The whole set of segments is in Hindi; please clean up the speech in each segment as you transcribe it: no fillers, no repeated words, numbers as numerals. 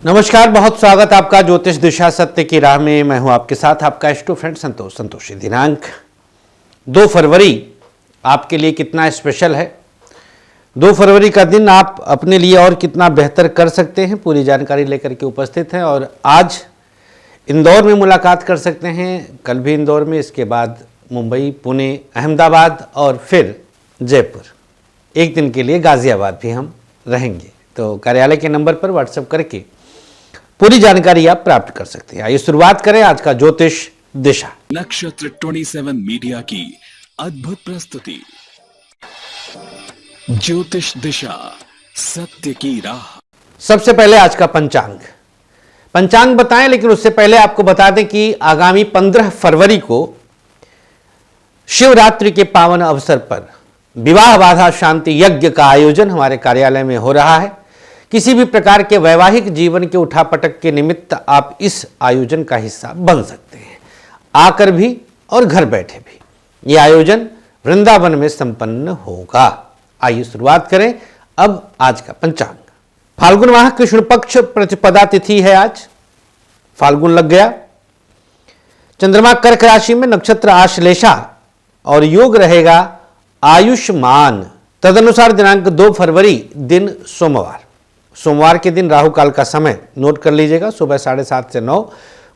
नमस्कार, बहुत स्वागत आपका ज्योतिष दिशा सत्य की राह में। मैं हूं आपके साथ आपका एस्ट्रो फ्रेंड संतोषी। दिनांक 2 फरवरी आपके लिए कितना स्पेशल है, 2 फरवरी का दिन आप अपने लिए और कितना बेहतर कर सकते हैं, पूरी जानकारी लेकर के उपस्थित हैं। और आज इंदौर में मुलाकात कर सकते हैं, कल भी इंदौर में, इसके बाद मुंबई, पुणे, अहमदाबाद और फिर जयपुर। एक दिन के लिए गाजियाबाद भी हम रहेंगे। तो कार्यालय के नंबर पर व्हाट्सएप करके पूरी जानकारी आप प्राप्त कर सकते हैं। आइए शुरुआत करें आज का ज्योतिष दिशा। नक्षत्र 27 मीडिया की अद्भुत प्रस्तुति ज्योतिष दिशा सत्य की राह। सबसे पहले आज का पंचांग बताएं, लेकिन उससे पहले आपको बता दें कि आगामी 15 फरवरी को शिवरात्रि के पावन अवसर पर विवाह बाधा शांति यज्ञ का आयोजन हमारे कार्यालय में हो रहा है। किसी भी प्रकार के वैवाहिक जीवन के उठापटक के निमित्त आप इस आयोजन का हिस्सा बन सकते हैं, आकर भी और घर बैठे भी। यह आयोजन वृंदावन में संपन्न होगा। आइए शुरुआत करें अब आज का पंचांग। फाल्गुन माह कृष्ण पक्ष प्रतिपदा तिथि है आज, फाल्गुन लग गया। चंद्रमा कर्क राशि में, नक्षत्र आश्लेषा और योग रहेगा आयुष्मान। तदनुसार दिनांक 2 फरवरी दिन सोमवार के दिन राहु काल का समय नोट कर लीजिएगा, सुबह 7:30 से 9।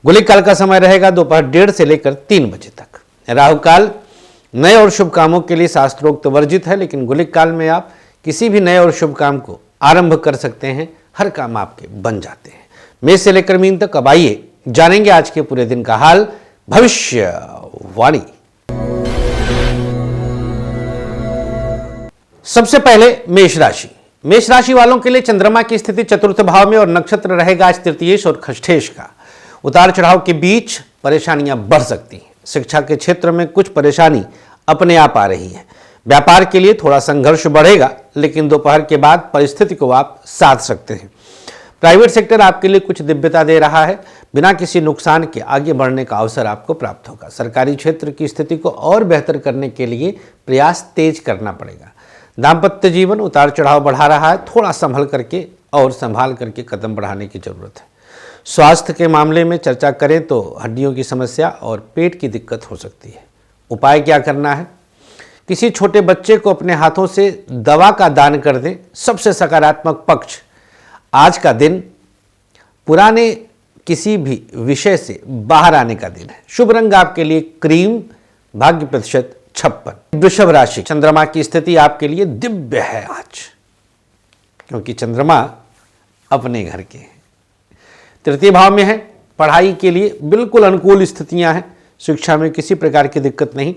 गुलिक काल का समय रहेगा दोपहर 1:30 से लेकर 3 बजे तक। राहु काल नए और शुभ कामों के लिए शास्त्रोक्त वर्जित है, लेकिन गुलिक काल में आप किसी भी नए और शुभ काम को आरंभ कर सकते हैं, हर काम आपके बन जाते हैं। मेष से लेकर मीन तक। अब आइए जानेंगे आज के पूरे दिन का हाल, भविष्यवाणी। सबसे पहले मेष राशि वालों के लिए चंद्रमा की स्थिति चतुर्थ भाव में और नक्षत्र रहेगा आज तृतीयेश और खष्ठेश का। उतार चढ़ाव के बीच परेशानियां बढ़ सकती हैं। शिक्षा के क्षेत्र में कुछ परेशानी अपने आप आ रही है। व्यापार के लिए थोड़ा संघर्ष बढ़ेगा, लेकिन दोपहर के बाद परिस्थिति को आप साध सकते हैं। प्राइवेट सेक्टर आपके लिए कुछ दिव्यता दे रहा है। बिना किसी नुकसान के आगे बढ़ने का अवसर आपको प्राप्त होगा। सरकारी क्षेत्र की स्थिति को और बेहतर करने के लिए प्रयास तेज करना पड़ेगा। दाम्पत्य जीवन उतार चढ़ाव बढ़ा रहा है, थोड़ा संभल करके और संभाल करके कदम बढ़ाने की जरूरत है। स्वास्थ्य के मामले में चर्चा करें तो हड्डियों की समस्या और पेट की दिक्कत हो सकती है। उपाय क्या करना है? किसी छोटे बच्चे को अपने हाथों से दवा का दान कर दें। सबसे सकारात्मक पक्ष आज का दिन पुराने किसी भी विषय से बाहर आने का दिन है। शुभ रंग आपके लिए क्रीम, भाग्य प्रतिशत 56। वृषभ राशि, चंद्रमा की स्थिति आपके लिए दिव्य है आज, क्योंकि चंद्रमा अपने घर के हैं, तृतीय भाव में है। पढ़ाई के लिए बिल्कुल अनुकूल स्थितियां हैं। शिक्षा में किसी प्रकार की दिक्कत नहीं।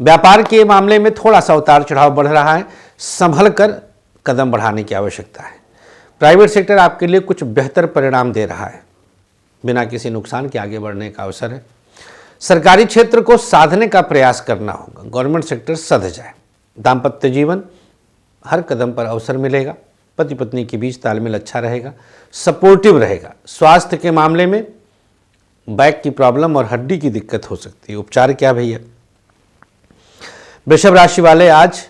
व्यापार के मामले में थोड़ा सा उतार चढ़ाव बढ़ रहा है, संभल कर कदम बढ़ाने की आवश्यकता है। प्राइवेट सेक्टर आपके लिए कुछ बेहतर परिणाम दे रहा है। बिना किसी नुकसान के आगे बढ़ने का अवसर है। सरकारी क्षेत्र को साधने का प्रयास करना होगा, गवर्नमेंट सेक्टर सध जाए। दाम्पत्य जीवन हर कदम पर अवसर मिलेगा। पति पत्नी के बीच तालमेल अच्छा रहेगा, सपोर्टिव रहेगा। स्वास्थ्य के मामले में बैक की प्रॉब्लम और हड्डी की दिक्कत हो सकती है। उपचार क्या भैया? वृषभ राशि वाले आज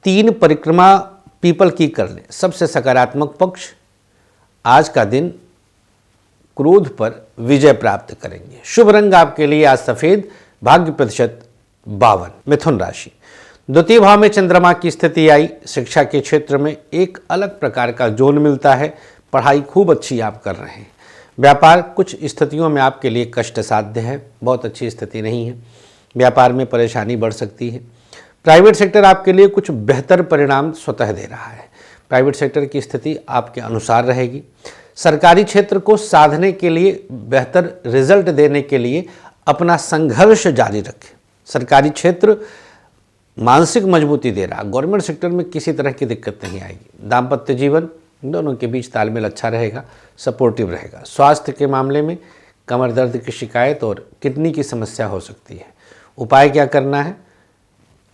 3 परिक्रमा पीपल की कर लें। सबसे सकारात्मक पक्ष आज का दिन क्रोध पर विजय प्राप्त करेंगे। शुभ रंग आपके लिए आज सफेद, भाग्य प्रतिशत 52। मिथुन राशि, द्वितीय भाव में चंद्रमा की स्थिति आई। शिक्षा के क्षेत्र में एक अलग प्रकार का जोन मिलता है। पढ़ाई खूब अच्छी आप कर रहे हैं। व्यापार कुछ स्थितियों में आपके लिए कष्ट साध्य है, बहुत अच्छी स्थिति नहीं है। व्यापार में परेशानी बढ़ सकती है। प्राइवेट सेक्टर आपके लिए कुछ बेहतर परिणाम स्वतः दे रहा है। प्राइवेट सेक्टर की स्थिति आपके अनुसार रहेगी। सरकारी क्षेत्र को साधने के लिए, बेहतर रिजल्ट देने के लिए अपना संघर्ष जारी रखें। सरकारी क्षेत्र मानसिक मजबूती दे रहा है। गवर्नमेंट सेक्टर में किसी तरह की दिक्कत नहीं आएगी। दाम्पत्य जीवन दोनों के बीच तालमेल अच्छा रहेगा, सपोर्टिव रहेगा। स्वास्थ्य के मामले में कमर दर्द की शिकायत और किडनी की समस्या हो सकती है। उपाय क्या करना है?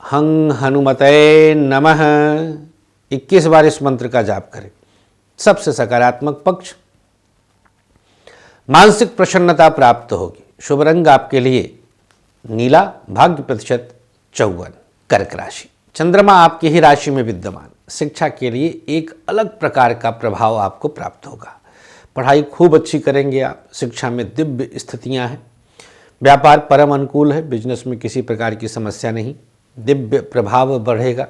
हं हनुमते नमः 21 बार इस मंत्र का जाप करें। सबसे सकारात्मक पक्ष मानसिक प्रसन्नता प्राप्त होगी। शुभ रंग आपके लिए नीला, भाग्य प्रतिशत 54। कर्क राशि, चंद्रमा आपकी ही राशि में विद्यमान, शिक्षा के लिए एक अलग प्रकार का प्रभाव आपको प्राप्त होगा। पढ़ाई खूब अच्छी करेंगे आप। शिक्षा में दिव्य स्थितियां हैं। व्यापार परम अनुकूल है। बिजनेस में किसी प्रकार की समस्या नहीं, दिव्य प्रभाव बढ़ेगा।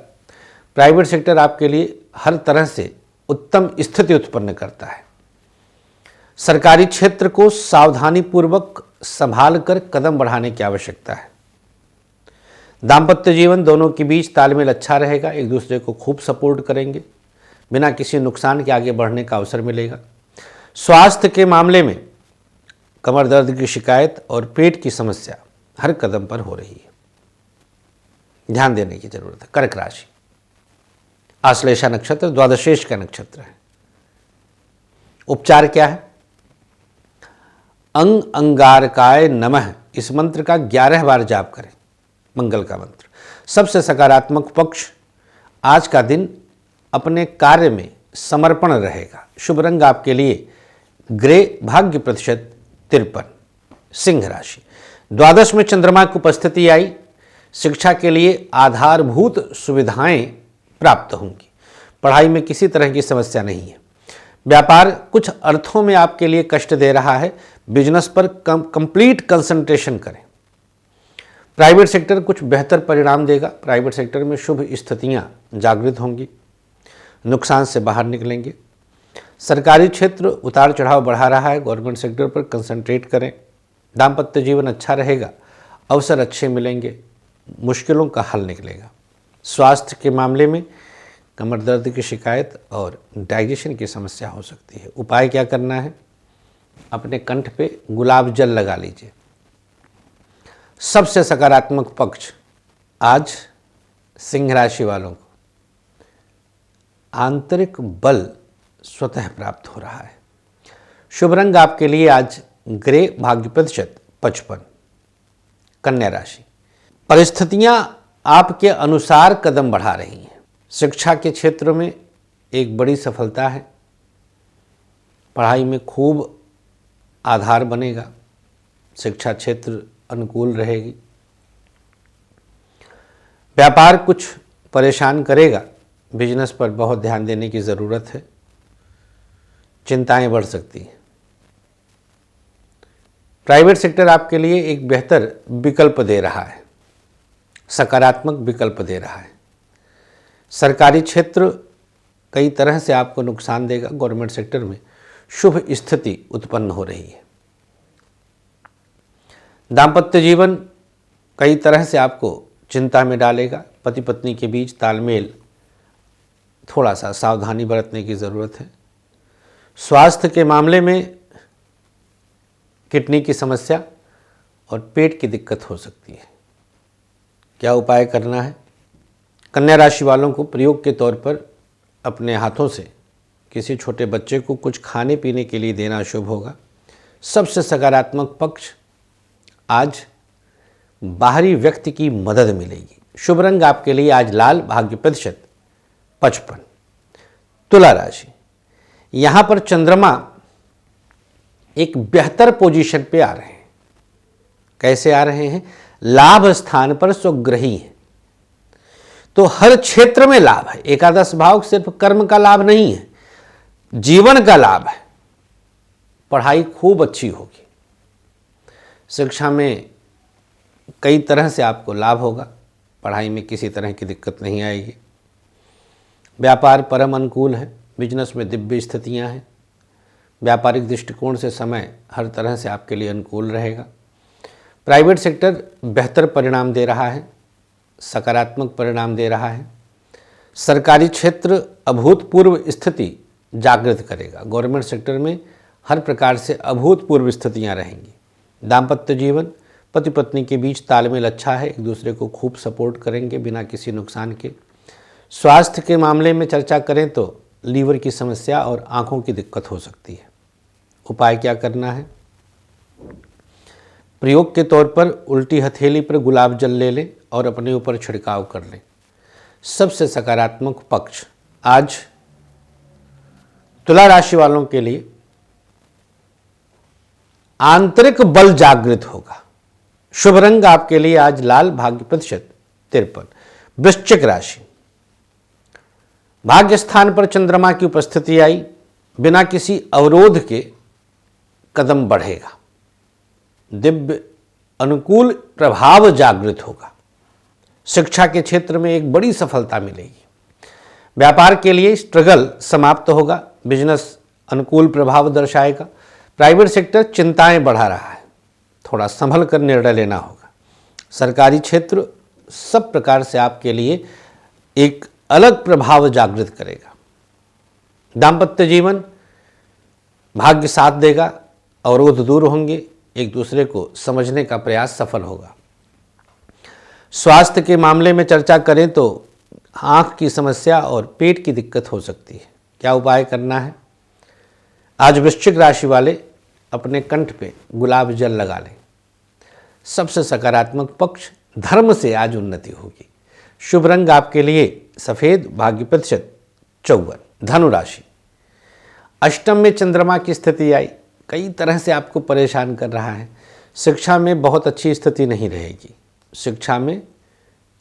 प्राइवेट सेक्टर आपके लिए हर तरह से उत्तम स्थिति उत्पन्न करता है। सरकारी क्षेत्र को सावधानीपूर्वक संभाल कर कदम बढ़ाने की आवश्यकता है। दाम्पत्य जीवन दोनों के बीच तालमेल अच्छा रहेगा, एक दूसरे को खूब सपोर्ट करेंगे, बिना किसी नुकसान के आगे बढ़ने का अवसर मिलेगा। स्वास्थ्य के मामले में कमर दर्द की शिकायत और पेट की समस्या हर कदम पर हो रही है, ध्यान देने की जरूरत है। कर्क राशि, आश्लेषा नक्षत्र द्वादशेष का नक्षत्र है। उपचार क्या है? अंग अंगारकाय नमः इस मंत्र का 11 बार जाप करें, मंगल का मंत्र। सबसे सकारात्मक पक्ष आज का दिन अपने कार्य में समर्पण रहेगा। शुभ रंग आपके लिए ग्रे, भाग्य प्रतिशत 53। सिंह राशि, द्वादश में चंद्रमा की उपस्थिति आई, शिक्षा के लिए आधारभूत सुविधाएं प्राप्त होंगी। पढ़ाई में किसी तरह की समस्या नहीं है। व्यापार कुछ अर्थों में आपके लिए कष्ट दे रहा है, बिजनेस पर कंप्लीट कंसंट्रेशन करें। प्राइवेट सेक्टर कुछ बेहतर परिणाम देगा। प्राइवेट सेक्टर में शुभ स्थितियां जागृत होंगी, नुकसान से बाहर निकलेंगे। सरकारी क्षेत्र उतार चढ़ाव बढ़ा रहा है, गवर्नमेंट सेक्टर पर कंसंट्रेट करें। दाम्पत्य जीवन अच्छा रहेगा, अवसर अच्छे मिलेंगे, मुश्किलों का हल निकलेगा। स्वास्थ्य के मामले में कमर दर्द की शिकायत और डाइजेशन की समस्या हो सकती है। उपाय क्या करना है? अपने कंठ पे गुलाब जल लगा लीजिए। सबसे सकारात्मक पक्ष आज सिंह राशि वालों को आंतरिक बल स्वतः प्राप्त हो रहा है। शुभ रंग आपके लिए आज ग्रे, भाग्य प्रतिशत 55। कन्या राशि, परिस्थितियां आपके अनुसार कदम बढ़ा रही हैं। शिक्षा के क्षेत्र में एक बड़ी सफलता है। पढ़ाई में खूब आधार बनेगा। शिक्षा क्षेत्र अनुकूल रहेगी। व्यापार कुछ परेशान करेगा, बिजनेस पर बहुत ध्यान देने की ज़रूरत है। चिंताएं बढ़ सकती हैं। प्राइवेट सेक्टर आपके लिए एक बेहतर विकल्प दे रहा है, सकारात्मक विकल्प दे रहा है। सरकारी क्षेत्र कई तरह से आपको नुकसान देगा। गवर्नमेंट सेक्टर में शुभ स्थिति उत्पन्न हो रही है। दाम्पत्य जीवन कई तरह से आपको चिंता में डालेगा। पति पत्नी के बीच तालमेल थोड़ा सा सावधानी बरतने की ज़रूरत है। स्वास्थ्य के मामले में किडनी की समस्या और पेट की दिक्कत हो सकती है। क्या उपाय करना है? कन्या राशि वालों को प्रयोग के तौर पर अपने हाथों से किसी छोटे बच्चे को कुछ खाने पीने के लिए देना शुभ होगा। सबसे सकारात्मक पक्ष आज बाहरी व्यक्ति की मदद मिलेगी। शुभ रंग आपके लिए आज लाल, भाग्य प्रतिशत 55। तुला राशि, यहां पर चंद्रमा एक बेहतर पोजीशन पे आ रहे हैं। कैसे आ रहे हैं? लाभ स्थान पर स्वग्रही हैं, तो हर क्षेत्र में लाभ है। एकादश भाव सिर्फ कर्म का लाभ नहीं है, जीवन का लाभ है। पढ़ाई खूब अच्छी होगी। शिक्षा में कई तरह से आपको लाभ होगा। पढ़ाई में किसी तरह की दिक्कत नहीं आएगी। व्यापार परम अनुकूल है। बिजनेस में दिव्य स्थितियां हैं। व्यापारिक दृष्टिकोण से समय हर तरह से आपके लिए अनुकूल रहेगा। प्राइवेट सेक्टर बेहतर परिणाम दे रहा है, सकारात्मक परिणाम दे रहा है। सरकारी क्षेत्र अभूतपूर्व स्थिति जागृत करेगा। गवर्नमेंट सेक्टर में हर प्रकार से अभूतपूर्व स्थितियां रहेंगी। दाम्पत्य जीवन पति पत्नी के बीच तालमेल अच्छा है, एक दूसरे को खूब सपोर्ट करेंगे बिना किसी नुकसान के। स्वास्थ्य के मामले में चर्चा करें तो लीवर की समस्या और आंखों की दिक्कत हो सकती है। उपाय क्या करना है? प्रयोग के तौर पर उल्टी हथेली पर गुलाब जल ले लें और अपने ऊपर छिड़काव कर लें। सबसे सकारात्मक पक्ष आज तुला राशि वालों के लिए आंतरिक बल जागृत होगा। शुभ रंग आपके लिए आज लाल, भाग्य प्रतिशत 53। वृश्चिक राशि, भाग्य स्थान पर चंद्रमा की उपस्थिति आई, बिना किसी अवरोध के कदम बढ़ेगा। दिव्य अनुकूल प्रभाव जागृत होगा। शिक्षा के क्षेत्र में एक बड़ी सफलता मिलेगी। व्यापार के लिए स्ट्रगल समाप्त होगा। बिजनेस अनुकूल प्रभाव दर्शाएगा। प्राइवेट सेक्टर चिंताएं बढ़ा रहा है, थोड़ा संभल कर निर्णय लेना होगा। सरकारी क्षेत्र सब प्रकार से आपके लिए एक अलग प्रभाव जागृत करेगा। दाम्पत्य जीवन भाग्य साथ देगा, अवरोध दूर होंगे, एक दूसरे को समझने का प्रयास सफल होगा। स्वास्थ्य के मामले में चर्चा करें तो आँख की समस्या और पेट की दिक्कत हो सकती है। क्या उपाय करना है? आज वृश्चिक राशि वाले अपने कंठ पे गुलाब जल लगा लें। सबसे सकारात्मक पक्ष धर्म से आज उन्नति होगी। शुभ रंग आपके लिए सफ़ेद, भाग्य प्रतिशत 54। धनु राशि, अष्टम में चंद्रमा की स्थिति आई, कई तरह से आपको परेशान कर रहा है। शिक्षा में बहुत अच्छी स्थिति नहीं रहेगी। शिक्षा में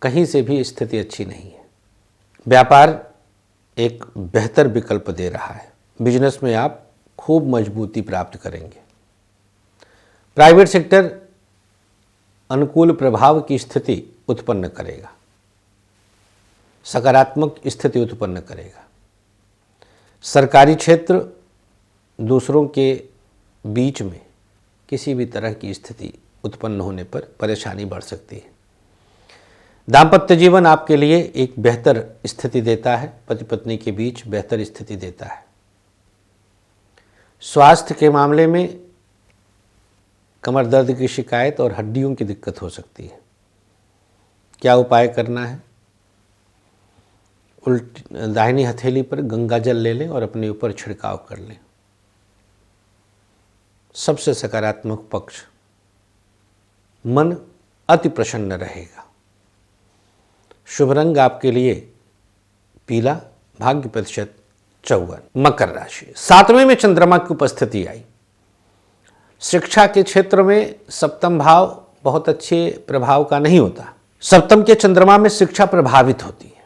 कहीं से भी स्थिति अच्छी नहीं है। व्यापार एक बेहतर विकल्प दे रहा है। बिजनेस में आप खूब मजबूती प्राप्त करेंगे। प्राइवेट सेक्टर अनुकूल प्रभाव की स्थिति उत्पन्न करेगा, सकारात्मक स्थिति उत्पन्न करेगा। सरकारी क्षेत्र दूसरों के बीच में किसी भी तरह की स्थिति उत्पन्न होने पर परेशानी बढ़ सकती है। दाम्पत्य जीवन आपके लिए एक बेहतर स्थिति देता है, पति पत्नी के बीच बेहतर स्थिति देता है। स्वास्थ्य के मामले में कमर दर्द की शिकायत और हड्डियों की दिक्कत हो सकती है। क्या उपाय करना है? दाहिनी हथेली पर गंगा जल ले लें और अपने ऊपर छिड़काव कर लें। सबसे सकारात्मक पक्ष, मन अति प्रसन्न रहेगा। शुभ रंग आपके लिए पीला, भाग्य प्रतिशत 54। मकर राशि, 7वें में चंद्रमा की उपस्थिति आई। शिक्षा के क्षेत्र में सप्तम भाव बहुत अच्छे प्रभाव का नहीं होता। सप्तम के चंद्रमा में शिक्षा प्रभावित होती है।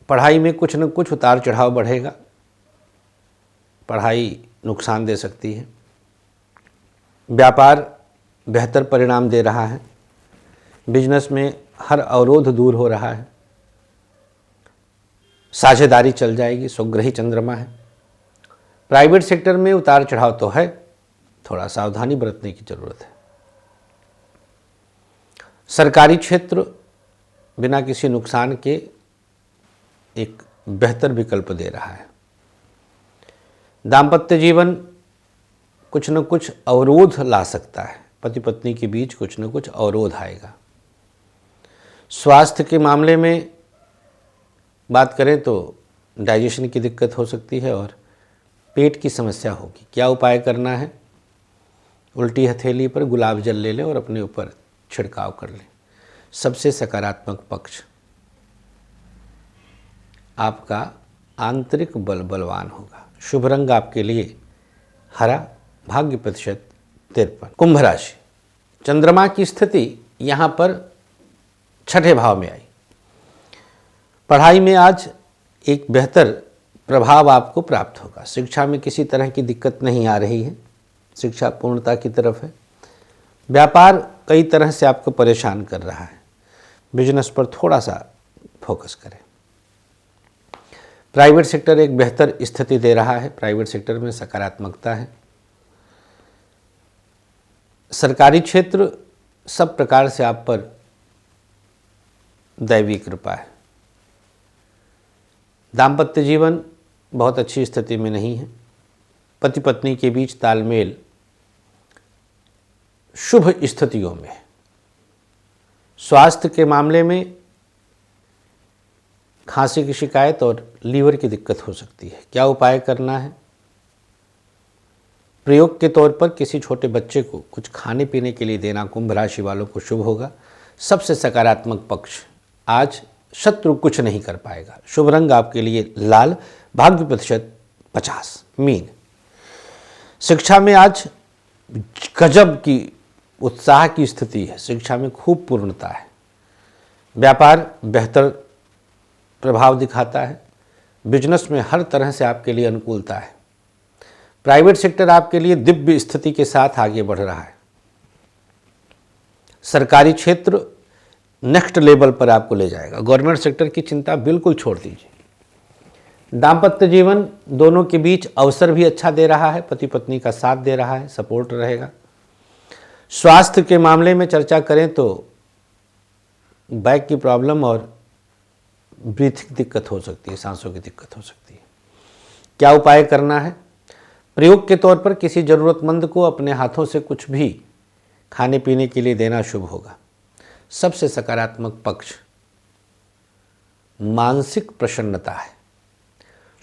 पढ़ाई में कुछ न कुछ उतार चढ़ाव बढ़ेगा। पढ़ाई नुकसान दे सकती है। व्यापार बेहतर परिणाम दे रहा है। बिजनेस में हर अवरोध दूर हो रहा है। साझेदारी चल जाएगी, स्वग्रही चंद्रमा है। प्राइवेट सेक्टर में उतार चढ़ाव तो है, थोड़ा सावधानी बरतने की जरूरत है। सरकारी क्षेत्र बिना किसी नुकसान के एक बेहतर विकल्प दे रहा है। दाम्पत्य जीवन कुछ न कुछ अवरोध ला सकता है। पति पत्नी के बीच कुछ न कुछ अवरोध आएगा। स्वास्थ्य के मामले में बात करें तो डाइजेशन की दिक्कत हो सकती है और पेट की समस्या होगी। क्या उपाय करना है? उल्टी हथेली पर गुलाब जल ले लें और अपने ऊपर छिड़काव कर लें। सबसे सकारात्मक पक्ष, आपका आंतरिक बल बलवान होगा। शुभ रंग आपके लिए हरा, भाग्य प्रतिशत 53। कुंभ राशि, चंद्रमा की स्थिति यहाँ पर 6ठे भाव में आई। पढ़ाई में आज एक बेहतर प्रभाव आपको प्राप्त होगा। शिक्षा में किसी तरह की दिक्कत नहीं आ रही है। शिक्षा पूर्णता की तरफ है। व्यापार कई तरह से आपको परेशान कर रहा है। बिजनेस पर थोड़ा सा फोकस करें। प्राइवेट सेक्टर एक बेहतर स्थिति दे रहा है। प्राइवेट सेक्टर में सकारात्मकता है। सरकारी क्षेत्र सब प्रकार से आप पर दैवी कृपा है। दाम्पत्य जीवन बहुत अच्छी स्थिति में नहीं है। पति पत्नी के बीच तालमेल शुभ स्थितियों में है। स्वास्थ्य के मामले में खांसी की शिकायत और लीवर की दिक्कत हो सकती है। क्या उपाय करना है? प्रयोग के तौर पर किसी छोटे बच्चे को कुछ खाने पीने के लिए देना कुंभ राशि वालों को शुभ होगा। सबसे सकारात्मक पक्ष, आज शत्रु कुछ नहीं कर पाएगा। शुभ रंग आपके लिए लाल, भाग्य प्रतिशत 50। मीन, शिक्षा में आज गजब की उत्साह की स्थिति है। शिक्षा में खूब पूर्णता है। व्यापार बेहतर प्रभाव दिखाता है। बिजनेस में हर तरह से आपके लिए अनुकूलता है। प्राइवेट सेक्टर आपके लिए दिव्य स्थिति के साथ आगे बढ़ रहा है। सरकारी क्षेत्र नेक्स्ट लेवल पर आपको ले जाएगा। गवर्नमेंट सेक्टर की चिंता बिल्कुल छोड़ दीजिए। दाम्पत्य जीवन दोनों के बीच अवसर भी अच्छा दे रहा है, पति पत्नी का साथ दे रहा है, सपोर्ट रहेगा। स्वास्थ्य के मामले में चर्चा करें तो बैक की प्रॉब्लम और ब्रीथिंग दिक्कत हो सकती है, सांसों की दिक्कत हो सकती है। क्या उपाय करना है? प्रयोग के तौर पर किसी ज़रूरतमंद को अपने हाथों से कुछ भी खाने पीने के लिए देना शुभ होगा। सबसे सकारात्मक पक्ष मानसिक प्रसन्नता है।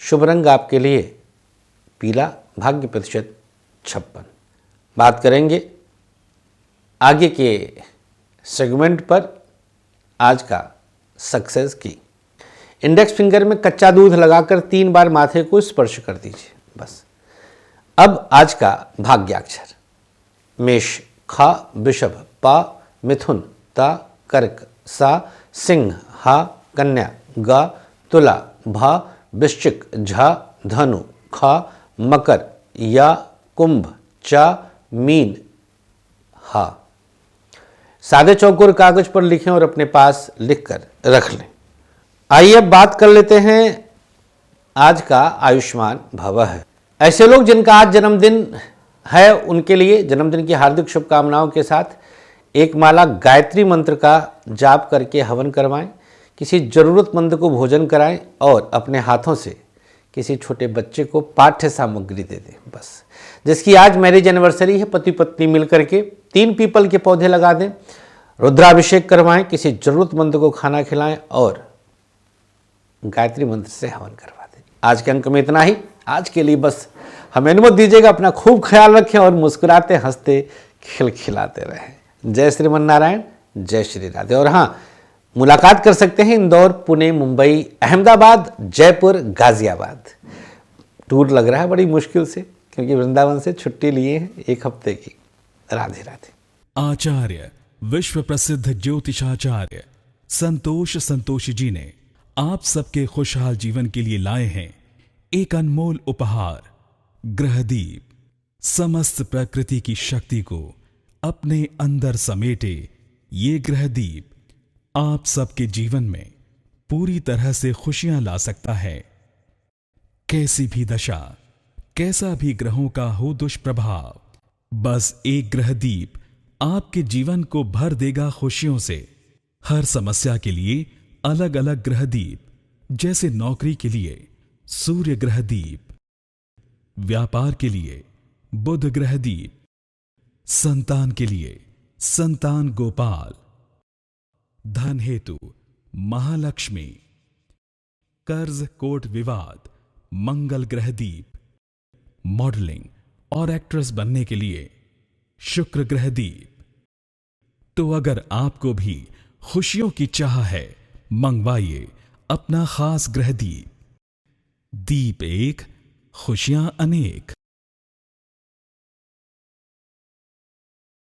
शुभ रंग आपके लिए पीला, भाग्य प्रतिशत 56। बात करेंगे आगे के सेगमेंट पर आज का सक्सेस की। इंडेक्स फिंगर में कच्चा दूध लगाकर 3 बार माथे को स्पर्श कर दीजिए बस। अब आज का भाग्याक्षर मेष, खा, वृषभ, पा, मिथुन, ता, कर्क, सा, सिंह, हा, कन्या, गा, तुला, भा, वृश्चिक, झा, धनु, खा, मकर, या, कुंभ, चा, मीन, हा। सादे चौकोर कागज पर लिखें और अपने पास लिखकर रख लें। आइए अब बात कर लेते हैं आज का आयुष्मान भव है। ऐसे लोग जिनका आज जन्मदिन है उनके लिए जन्मदिन की हार्दिक शुभकामनाओं के साथ एक माला गायत्री मंत्र का जाप करके हवन करवाएं, किसी जरूरतमंद को भोजन कराएं और अपने हाथों से किसी छोटे बच्चे को पाठ्य सामग्री दे दें बस। जिसकी आज मैरिज एनिवर्सरी है, पति पत्नी मिलकर के 3 पीपल के पौधे लगा दें, रुद्राभिषेक करवाएं, किसी जरूरतमंद को खाना खिलाएं और गायत्री मंत्र से हवन करवा दें। आज के अंक में इतना ही। आज के लिए बस हमें अनुमति दीजिएगा। अपना खूब ख्याल रखें और मुस्कुराते हंसते खिलखिलाते रहें। जय श्रीमन नारायण, जय श्री राधे। और हाँ, मुलाकात कर सकते हैं इंदौर, पुणे, मुंबई, अहमदाबाद, जयपुर, गाजियाबाद। टूर लग रहा है बड़ी मुश्किल से, क्योंकि वृंदावन से छुट्टी लिए हैं 1 हफ्ते की। राधे राधे। आचार्य विश्व प्रसिद्ध ज्योतिषाचार्य संतोषी जी ने आप सबके खुशहाल जीवन के लिए लाए हैं एक अनमोल उपहार, ग्रहदीप। समस्त प्रकृति की शक्ति को अपने अंदर समेटे ये ग्रहदीप आप सबके जीवन में पूरी तरह से खुशियां ला सकता है। कैसी भी दशा, कैसा भी ग्रहों का हो दुष्प्रभाव, बस एक ग्रहदीप आपके जीवन को भर देगा खुशियों से। हर समस्या के लिए अलग अलग ग्रहदीप, जैसे नौकरी के लिए सूर्य ग्रहदीप, व्यापार के लिए बुध ग्रहदीप, संतान के लिए संतान गोपाल, धन हेतु महालक्ष्मी, कर्ज कोर्ट विवाद मंगल ग्रहदीप, मॉडलिंग और एक्ट्रेस बनने के लिए शुक्र ग्रहदीप। तो अगर आपको भी खुशियों की चाह है, मंगवाइए अपना खास ग्रहदीप। दीप एक, खुशियां अनेक।